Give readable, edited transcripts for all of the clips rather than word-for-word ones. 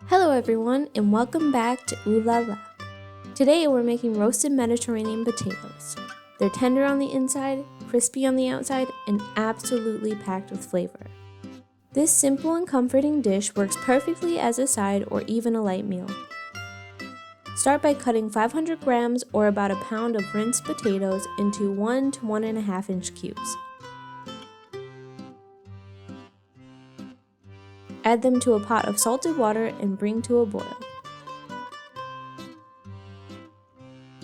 Hello everyone and welcome back to Ooh La La. Today we're making roasted Mediterranean potatoes. They're tender on the inside, crispy on the outside, and absolutely packed with flavor. This simple and comforting dish works perfectly as a side or even a light meal. Start by cutting 500 grams or about a pound of rinsed potatoes into 1 to 1.5 inch cubes. Add them to a pot of salted water and bring to a boil.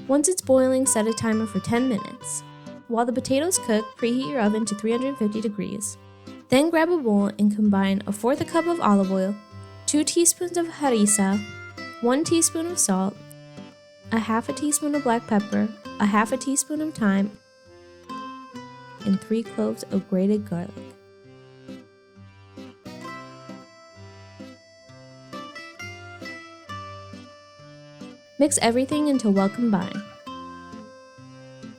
Once it's boiling, set a timer for 10 minutes. While the potatoes cook, preheat your oven to 350 degrees. Then grab a bowl and combine 1/4 cup of olive oil, 2 teaspoons of harissa, 1 teaspoon of salt, 1/2 teaspoon of black pepper, 1/2 teaspoon of thyme, and 3 cloves of grated garlic. Mix everything until well combined.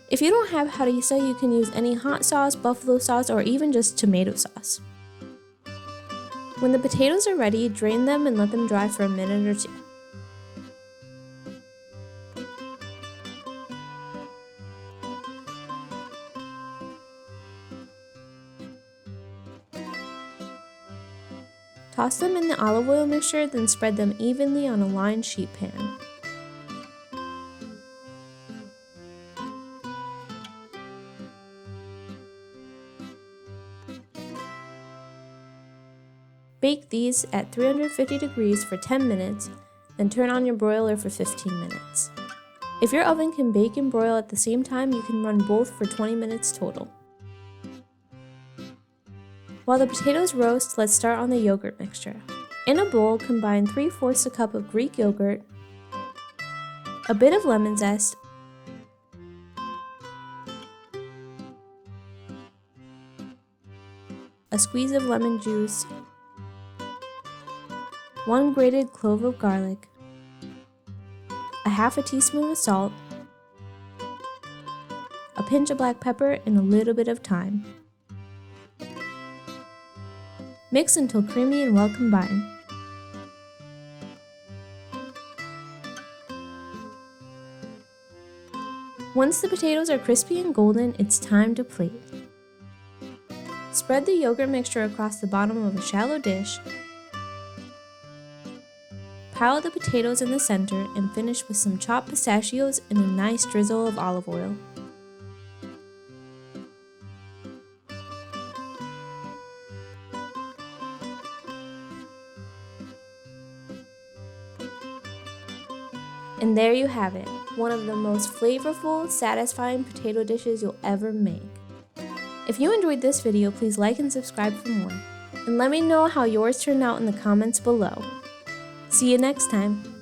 If you don't have harissa, you can use any hot sauce, buffalo sauce, or even just tomato sauce. When the potatoes are ready, drain them and let them dry for a minute or two. Toss them in the olive oil mixture, then spread them evenly on a lined sheet pan. Bake these at 350 degrees for 10 minutes, then turn on your broiler for 15 minutes. If your oven can bake and broil at the same time, you can run both for 20 minutes total. While the potatoes roast, let's start on the yogurt mixture. In a bowl, combine 3/4 a cup of Greek yogurt, a bit of lemon zest, a squeeze of lemon juice, 1 grated clove of garlic, 1/2 teaspoon of salt, a pinch of black pepper, and a little bit of thyme. Mix until creamy and well combined. Once the potatoes are crispy and golden, it's time to plate. Spread the yogurt mixture across the bottom of a shallow dish. Pile the potatoes in the center and finish with some chopped pistachios and a nice drizzle of olive oil. And there you have it, one of the most flavorful, satisfying potato dishes you'll ever make. If you enjoyed this video, please like and subscribe for more. And let me know how yours turned out in the comments below. See you next time.